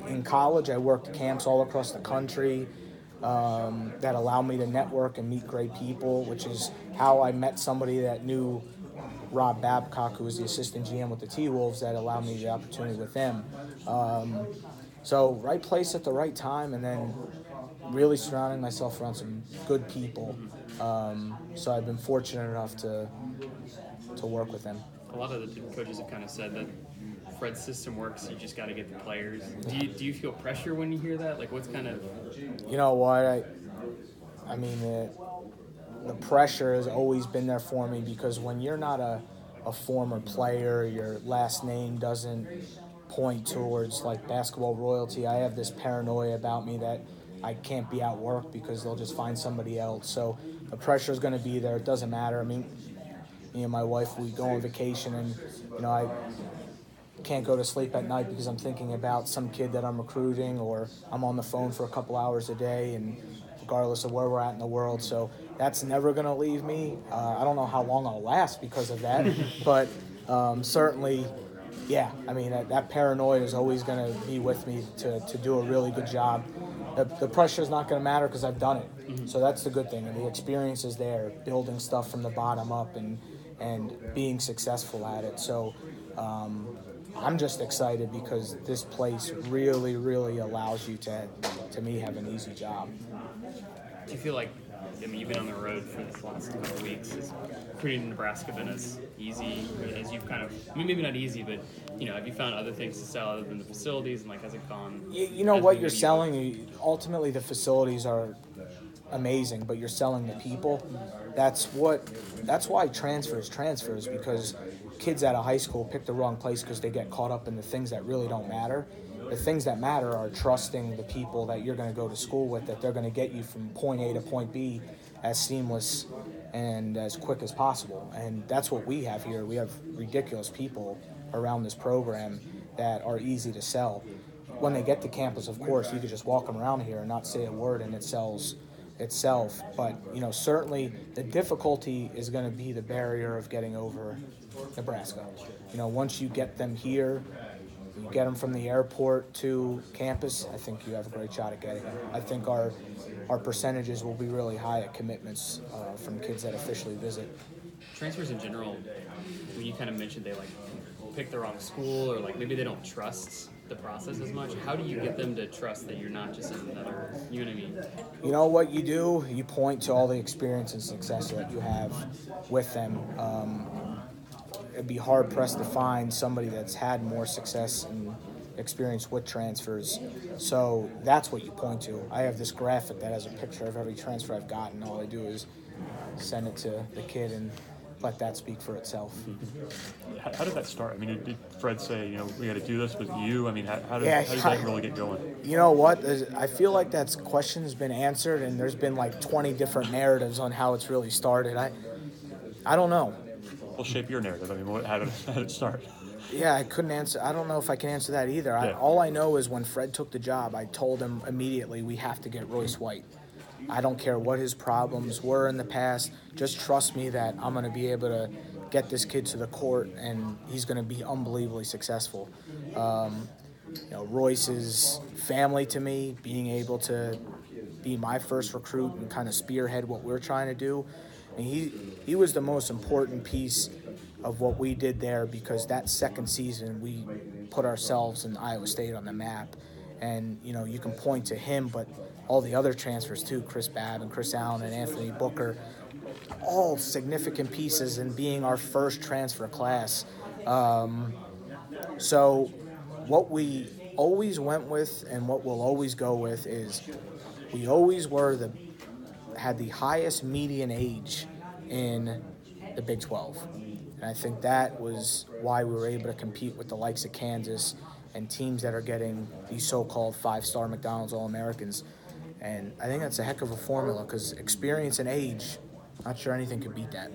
In college, I worked camps all across the country that allow me to network and meet great people, which is how I met somebody that knew Rob Babcock, who was the assistant GM with the T-Wolves, that allowed me the opportunity with them. So right place at the right time, and then really surrounding myself around some good people. So I've been fortunate enough to work with them. A lot of the coaches have kind of said that Fred's system works. You just got to get the players. Do you feel pressure when you hear that? Like, what's kind of? You know what? I mean, the pressure has always been there for me, because when you're not a former player, your last name doesn't point towards like basketball royalty. I have this paranoia about me that I can't be outworked because they'll just find somebody else. So the pressure is going to be there. It doesn't matter. I mean, me and my wife, we go on vacation, and I can't go to sleep at night because I'm thinking about some kid that I'm recruiting, or I'm on the phone for a couple hours a day, and regardless of where we're at in the world. So that's never going to leave me. I don't know how long I'll last because of that, but certainly, yeah, I mean, that paranoia is always going to be with me to do a really good job. The pressure is not going to matter because I've done it. Mm-hmm. So that's the good thing. And the experience is there, building stuff from the bottom up and being successful at it. So I'm just excited because this place really, really allows you to me, have an easy job. Do you feel like, I mean, you've been on the road for the last couple of weeks. Has recruiting in Nebraska been as easy as you've kind of, I mean, maybe not easy, but, have you found other things to sell other than the facilities, and, like, has it gone? You know what you're selling, ultimately the facilities are amazing, but you're selling the people. That's why transfers, because kids out of high school pick the wrong place because they get caught up in the things that really don't matter. The things that matter are trusting the people that you're going to go to school with, that they're going to get you from point A to point B as seamless and as quick as possible. And that's what we have here. We have ridiculous people around this program that are easy to sell. When they get to campus, of course, you could just walk them around here and not say a word, and it sells itself. But certainly the difficulty is going to be the barrier of getting over Nebraska. Once you get them here, you get them from the airport to campus, I think you have a great shot at getting them. I think our percentages will be really high at commitments from kids that officially visit. Transfers in general, when you kind of mentioned they pick the wrong school, or maybe they don't trust the process as much. How do you get them to trust that you're not just another, you know what I mean? You know what you do? You point to all the experience and success that you have with them. It'd be hard-pressed to find somebody that's had more success and experience with transfers. So that's what you point to. I have this graphic that has a picture of every transfer I've gotten. All I do is send it to the kid and let that speak for itself. How did that start? I mean, did Fred say, we got to do this with you? I mean, how did that really get going? You know what? I feel like that question has been answered, and there's been 20 different narratives on how it's really started. I don't know. Well, shape your narrative. I mean, how did it start? Yeah, I couldn't answer. I don't know if I can answer that either. Yeah. All I know is when Fred took the job, I told him immediately, we have to get Royce White. I don't care what his problems were in the past. Just trust me that I'm going to be able to get this kid to the court, and he's going to be unbelievably successful. Royce is family to me. Being able to be my first recruit and kind of spearhead what we're trying to do. And he was the most important piece of what we did there, because that second season we put ourselves and Iowa State on the map. And, you can point to him, but all the other transfers too, Chris Babb and Chris Allen and Anthony Booker, all significant pieces in being our first transfer class. So what we always went with and what we'll always go with is we always had the highest median age in the Big 12. And I think that was why we were able to compete with the likes of Kansas and teams that are getting these so-called 5-star McDonald's All-Americans. And I think that's a heck of a formula, because experience and age, not sure anything could beat that.